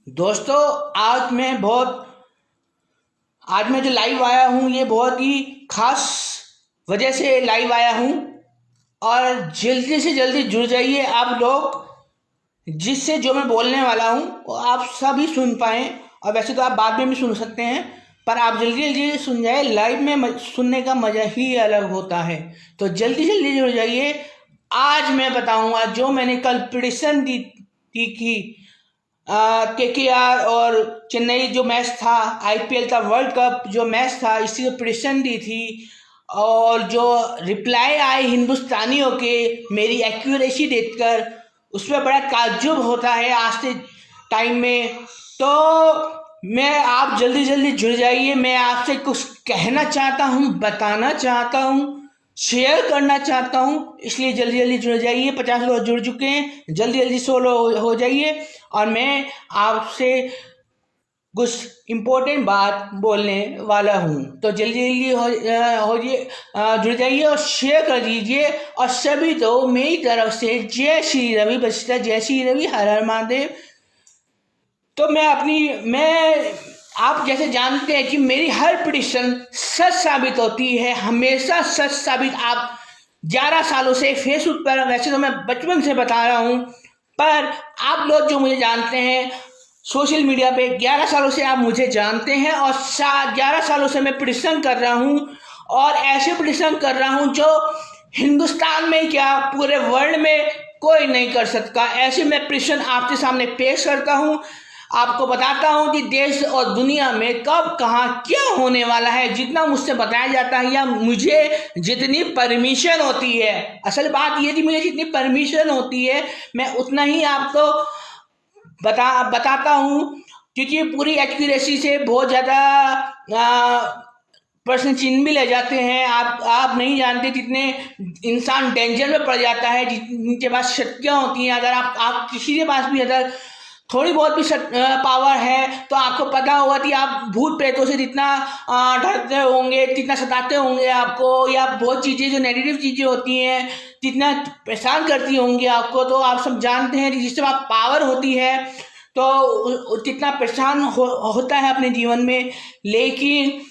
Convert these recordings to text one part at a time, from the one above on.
दोस्तों, आज मैं जो लाइव आया हूँ ये बहुत ही खास वजह से लाइव आया हूँ। और जल्दी से जल्दी जुड़ जाइए आप लोग, जिससे जो मैं बोलने वाला हूँ वो आप सभी सुन पाएँ। और वैसे तो आप बाद में भी सुन सकते हैं, पर आप जल्दी जल्दी सुन जाए। लाइव में सुनने का मज़ा ही अलग होता है। तो जल्दी जल्दी जुड़ जाइए। आज मैं बताऊंगा जो मैंने कल प्रिडिक्शन दी की केकेआर और चेन्नई जो मैच था, आईपीएल का वर्ल्ड कप जो मैच था, इसी को प्रिडिक्शन दी थी। और जो रिप्लाई आए हिंदुस्तानियों के मेरी एक्यूरेसी देखकर, उसमें बड़ा ताज्जुब होता है आज के टाइम में। तो मैं आप जल्दी जल्दी जुड़ जाइए। मैं आपसे कुछ कहना चाहता हूँ, बताना चाहता हूँ, शेयर करना चाहता हूँ, इसलिए जल्दी जल्दी जुड़ जाइए। 50 लोग जुड़ चुके हैं, जल्दी जल्दी 100 लोग हो जाइए। और मैं आपसे कुछ इम्पोर्टेंट बात बोलने वाला हूँ, तो जल्दी जल्दी जुड़ जाइए और शेयर कर दीजिए। और सभी तो मेरी तरफ से जय श्री रवि बसिस्ता, जय श्री रवि, हर हर महादेव। तो मैं आप जैसे जानते हैं कि मेरी हर प्रेडिक्शन सच साबित होती है, हमेशा सच साबित। आप 11 सालों से फेसबुक पर, वैसे तो मैं बचपन से बता रहा हूँ, पर आप लोग जो मुझे जानते हैं सोशल मीडिया पे 11 सालों से आप मुझे जानते हैं। और 11 सालों से मैं प्रेडिक्शन कर रहा हूँ, और ऐसे प्रेडिक्शन कर रहा हूँ जो हिंदुस्तान में क्या पूरे वर्ल्ड में कोई नहीं कर सकता। ऐसे मैं प्रेडिक्शन आपके सामने पेश करता हूँ, आपको बताता हूँ कि देश और दुनिया में कब कहाँ क्या होने वाला है। जितना मुझसे बताया जाता है या मुझे जितनी परमिशन होती है, असल बात ये कि मुझे जितनी परमिशन होती है मैं उतना ही आपको बताता हूँ। क्योंकि पूरी एक्यूरेसी से बहुत ज़्यादा प्रश्न चिन्ह भी ले जाते हैं। आप नहीं जानते कितने इंसान डेंजर में पड़ जाता है जिनके पास शक्तियाँ होती हैं। अगर आप किसी के पास भी अगर थोड़ी बहुत भी पावर है तो आपको पता होगा कि आप भूत प्रेतों से जितना डरते होंगे, जितना सताते होंगे आपको, या बहुत चीज़ें जो नेगेटिव चीज़ें होती हैं जितना परेशान करती होंगी आपको, तो आप सब जानते हैं कि जिससे आप पावर होती है तो कितना परेशान होता है अपने जीवन में। लेकिन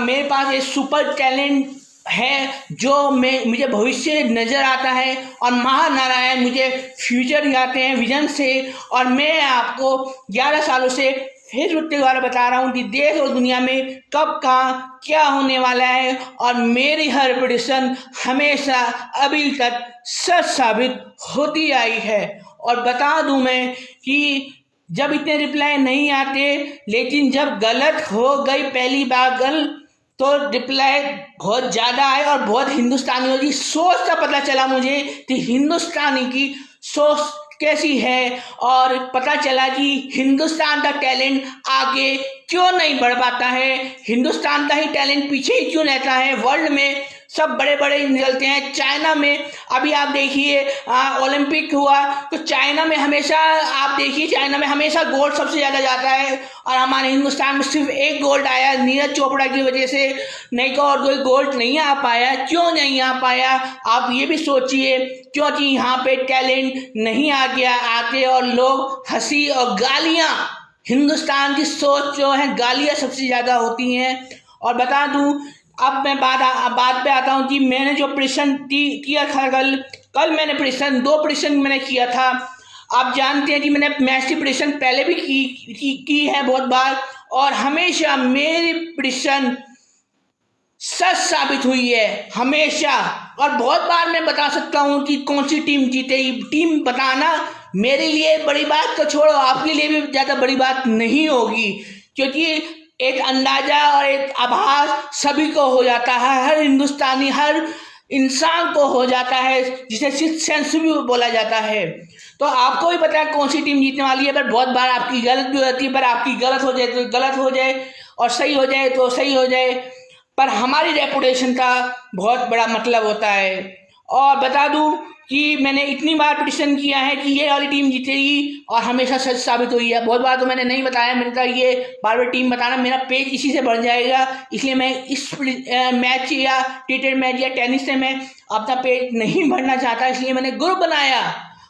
मेरे पास एक सुपर टैलेंट है जो मुझे भविष्य नजर आता है, और महानारायण मुझे फ्यूचर दिखाते हैं विजन से। और मैं आपको 11 सालों से फेसबुक के द्वारा बता रहा हूँ कि देश और दुनिया में कब कहाँ क्या होने वाला है। और मेरी हर प्रेडिक्शन हमेशा अभी तक सच साबित होती आई है। और बता दूं मैं कि जब इतने रिप्लाई नहीं आते, लेकिन जब गलत हो गई पहली बार तो रिप्लाई बहुत ज़्यादा आए। और बहुत हिंदुस्तानियों की सोच का पता चला मुझे कि हिंदुस्तानी की सोच कैसी है, और पता चला कि हिंदुस्तान का टैलेंट आगे क्यों नहीं बढ़ पाता है, हिंदुस्तान का ही टैलेंट पीछे ही क्यों रहता है। वर्ल्ड में सब बड़े बड़े निकलते हैं। चाइना में अभी आप देखिए ओलंपिक हुआ तो चाइना में हमेशा आप देखिए, चाइना में हमेशा गोल्ड सबसे ज़्यादा जाता है, और हमारे हिंदुस्तान में सिर्फ एक गोल्ड आया नीरज चोपड़ा की वजह से, नहीं तो और कोई गोल्ड नहीं आ पाया। क्यों नहीं आ पाया आप ये भी सोचिए, क्योंकि यहाँ पे टैलेंट नहीं आ गया आते, और लोग हंसी और गालियाँ, हिंदुस्तान की सोच जो है गालियाँ सबसे ज़्यादा होती हैं। और बता दूं, अब मैं बात पे आता हूँ कि मैंने जो प्रेडिक्शन किया था कल मैंने प्रेडिक्शन 2 प्रेडिक्शन मैंने किया था। आप जानते हैं कि मैंने मैच की प्रेडिक्शन पहले भी की है बहुत बार, और हमेशा मेरी प्रेडिक्शन सच साबित हुई है हमेशा। और बहुत बार मैं बता सकता हूँ कि कौन सी टीम जीतेगी। टीम बताना मेरे लिए बड़ी बात तो छोड़ो, आपके लिए भी ज़्यादा बड़ी बात नहीं होगी, क्योंकि एक अंदाजा और एक आभास सभी को हो जाता है, हर हिंदुस्तानी, हर इंसान को हो जाता है, जिसे सिक्स सेंस भी बोला जाता है। तो आपको भी पता है कौन सी टीम जीतने वाली है, पर बहुत बार आपकी गलत भी होती है। पर आपकी गलत हो जाए तो गलत हो जाए, और सही हो जाए तो सही हो जाए, पर हमारी रेपुटेशन का बहुत बड़ा मतलब होता है। और बता दूं कि मैंने इतनी बार प्रेडिक्शन किया है कि ये वाली टीम जीतेगी, और हमेशा सच साबित हुई है। बहुत बार तो मैंने नहीं बताया, मैंने कहा ये बार बार टीम बताना मेरा पेज इसी से बढ़ जाएगा, इसलिए मैं इस मैच या क्रिकेट मैच या टेनिस से मैं अपना पेज नहीं भरना चाहता, इसलिए मैंने ग्रुप बनाया।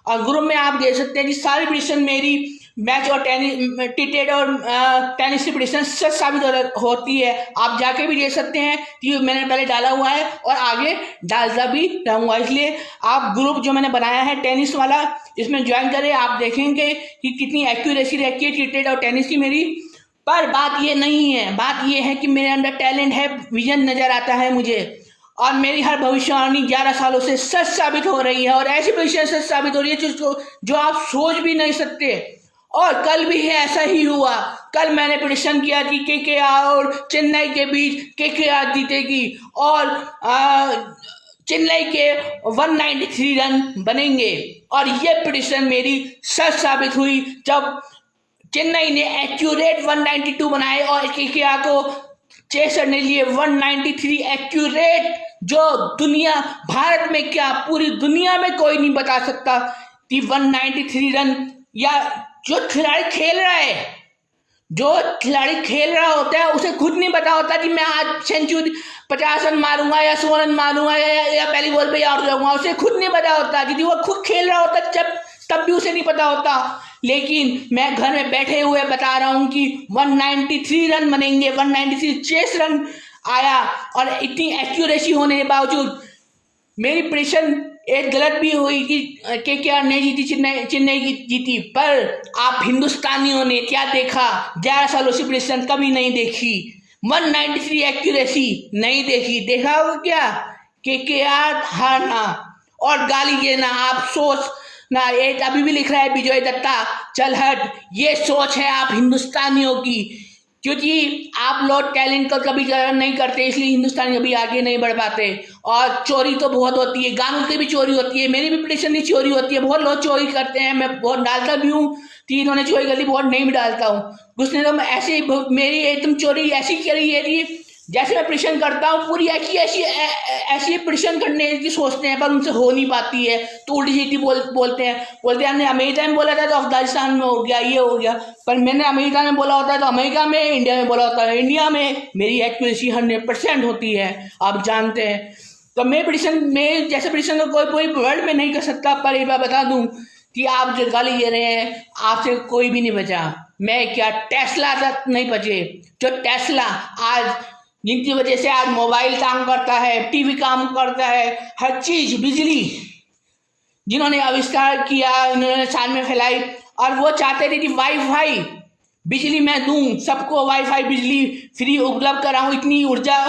और ग्रुप में आप देख सकते हैं कि सारी प्रेडिक्शन मेरी मैच और टेटेड और टेनिस की प्रेडिक्शन सच साबित होती है। आप जाके भी देख सकते हैं कि मैंने पहले डाला हुआ है और आगे डालता भी रहूँगा। इसलिए आप ग्रुप जो मैंने बनाया है टेनिस वाला, इसमें ज्वाइन करें। आप देखेंगे कि कितनी एक्यूरेसी रहती है टेटेड और टेनिस की मेरी। पर बात ये नहीं है, बात ये है कि मेरे अंदर टैलेंट है, विजन नज़र आता है मुझे, और मेरी हर भविष्यवाणी 11 सालों से सच साबित हो रही है। और ऐसी भविष्य सच साबित हो रही है जो आप सोच भी नहीं सकते। और कल भी ऐसा ही हुआ। कल मैंने प्रेडिक्शन किया कि केकेआर और चेन्नई के बीच केकेआर जीतेगी और चेन्नई के 193 रन बनेंगे। और ये प्रेडिक्शन मेरी सच साबित हुई जब चेन्नई ने एक्यूरेट 192 बनाए और केकेआर को चेस करने लिए 193 एक्यूरेट, जो दुनिया भारत में क्या पूरी दुनिया में कोई नहीं बता सकता कि 193 रन। या जो खिलाड़ी खेल रहा है, जो खिलाड़ी खेल रहा होता है उसे खुद नहीं पता होता कि मैं आज सेंचुरी 50 रन मारूंगा या 100 रन मारूंगा या पहली बॉल पे आउट जाऊंगा। उसे खुद नहीं पता होता क्योंकि वो खुद खेल रहा होता, तब भी उसे नहीं पता होता। लेकिन मैं घर में बैठे हुए बता रहा हूं कि 193 रन बनेंगे, 193 चेस रन आया। और इतनी एक्यूरेसी होने के बावजूद मेरी प्रेडिक्शन एक गलत भी हुई कि केकेआर नहीं जीती, चेन्नई की जीती। पर आप हिंदुस्तानियों ने क्या देखा? 11 सालों से प्रेडिक्शन कभी नहीं देखी, 193 एक्यूरेसी नहीं देखी। देखा हो क्या? केकेआर हारना और गाली देना। आप सोच ना, एक अभी भी लिख रहा है विजय दत्ता चल हट। ये सोच है आप हिंदुस्तानियों की, क्योंकि आप लोग टैलेंट को कभी कदर नहीं करते, इसलिए हिंदुस्तानी कभी आगे नहीं बढ़ पाते। और चोरी तो बहुत होती है, गानों की भी चोरी होती है, मेरी भी प्रेडिक्शन की चोरी होती है, बहुत लोग चोरी करते हैं। मैं बहुत डालता भी हूँ कि इन्होंने चोरी कर ली, बहुत नहीं भी डालता हूँ। उसने तो ऐसे मेरी एकदम चोरी ऐसी करी है कि जैसे मैं प्रेडिक्शन करता हूँ पूरी ऐसी प्रेडिक्शन करने की सोचते हैं पर उनसे हो नहीं पाती है, तो उल्टी सीधी बोलते हैं हमने अमेरिका में बोला था तो अफगानिस्तान में हो गया, ये हो गया। पर मैंने अमेरिका में बोला होता है तो अमेरिका में, इंडिया में बोला होता है इंडिया में। मेरी एक्यूरेसी 100% होती है, आप जानते हैं। तो मैं प्रेडिक्शन में जैसे प्रेडिक्शन को कोई वर्ल्ड में नहीं कर सकता। पर एक बार बता दूं कि आप जो गाली दे रहे हैं, आपसे कोई भी नहीं बचा। मैं क्या, टेस्ला तक नहीं बचे। जो टेस्ला आज, जिनकी वजह से आज मोबाइल काम करता है, टीवी काम करता है, हर चीज, बिजली जिन्होंने आविष्कार किया, इन्होंने साल में फैलाई। और वो चाहते थे कि वाईफाई बिजली मैं दूं सबको, वाईफाई बिजली फ्री उपलब्ध कराऊं, इतनी ऊर्जा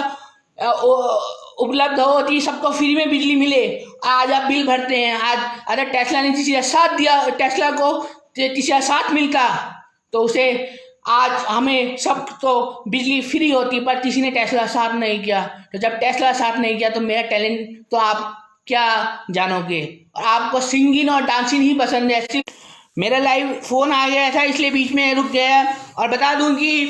उपलब्ध हो कि सबको फ्री में बिजली मिले। आज आप बिल भरते हैं। आज अगर टेस्ला ने किसी का साथ दिया, टेस्ला को किसी का साथ मिलता तो उसे आज हमें सब तो बिजली फ्री होती, पर किसी ने टेस्ला साथ नहीं किया। तो जब टेस्ला साथ नहीं किया तो मेरा टैलेंट तो आप क्या जानोगे। और आपको सिंगिंग और डांसिंग ही पसंद है। मेरा लाइव फोन आ गया था इसलिए बीच में रुक गया। और बता दूं कि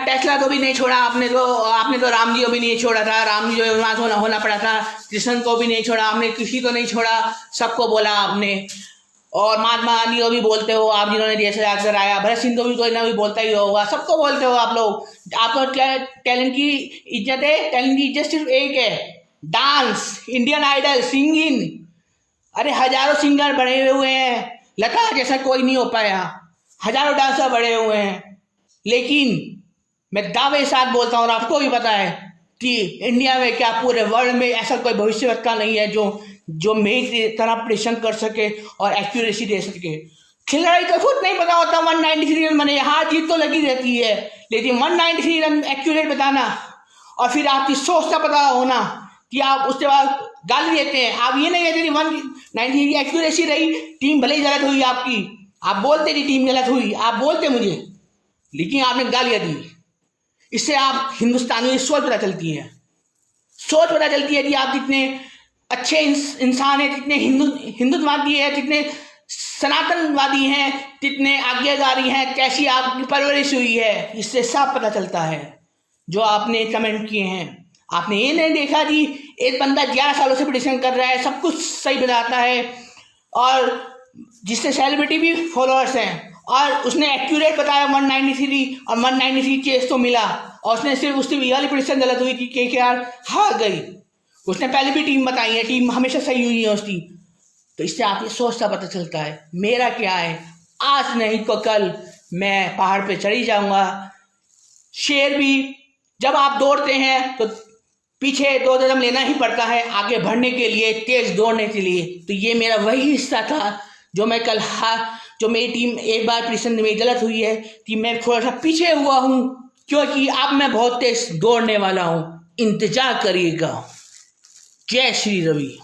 टेस्ला को भी नहीं छोड़ा आपने तो राम जी को भी नहीं छोड़ा था, राम जी जो वहां होना पड़ा था। कृष्ण को भी नहीं छोड़ा आपने, किसी को नहीं छोड़ा, सबको बोला आपने। और महात्मा गांधी को भी बोलते हो आप, जिन्होंने देश आजाद कराया। भगत सिंह को भी कोई ना कोई बोलता ही होगा, सबको बोलते हो आप लोग। आपको क्या टैलेंट की इज्जत है? टैलेंट की इज्जत सिर्फ एक है, डांस, इंडियन आइडल, सिंगिंग। अरे हजारों सिंगर बने हुए हैं, लता जैसा कोई नहीं हो पाया, हजारों डांसर बड़े हुए हैं। लेकिन मैं दावे के साथ बोलता हूँ और आपको भी पता है कि इंडिया में क्या पूरे वर्ल्ड में ऐसा कोई भविष्यवक्ता नहीं है जो मेरी तरह प्रेडिक्शन कर सके और एक्यूरेसी दे सके। खिलाड़ी को खुद नहीं पता होता 193 रन बने, हार जीत तो लगी रहती है, लेकिन 193 रन एक्यूरेट बताना और फिर आपकी सोच का पता होना कि आप उसके बाद गाली देते हैं। आप ये नहीं कहते 193 की एक्यूरेसी रही, टीम भले ही गलत हुई आपकी, आप बोलते कि टीम गलत हुई, आप बोलते मुझे, लेकिन आपने गालियां दी। इससे आप हिंदुस्तानी सोच पता चलती है, सोच पता चलती है कि आप कितने अच्छे इंसान हैं, कितने हिंदुत्ववादी हैं, कितने सनातनवादी हैं, कितने आज्ञाकारी हैं, कैसी आपकी परवरिश हुई है। इससे साफ पता चलता है जो आपने कमेंट किए हैं। आपने ये नहीं देखा कि एक बंदा 11 सालों से प्रेडिक्शन कर रहा है, सब कुछ सही बताता है, और जिससे सेलिब्रिटी भी फॉलोअर्स हैं, और उसने एक्यूरेट बताया 193 और 193 चेस तो मिला। और उसने सिर्फ उसकी वाली प्रेडिक्शन गलत हुई कि केकेआर हार गई। उसने पहले भी टीम बताई है, टीम हमेशा सही हुई है उसकी। तो इससे आप ये सोचता पता चलता है मेरा क्या है, आज नहीं तो कल मैं पहाड़ पे चढ़ ही जाऊंगा। शेर भी जब आप दौड़ते हैं तो पीछे 2 कदम लेना ही पड़ता है आगे बढ़ने के लिए, तेज दौड़ने के लिए। तो ये मेरा वही हिस्सा था जो मैं कल जो मेरी टीम एक बार प्रेडिक्शन में गलत हुई है कि मैं थोड़ा सा पीछे हुआ हूं, क्योंकि अब मैं बहुत तेज दौड़ने वाला हूं। इंतजार करिएगा। जय श्री रवि।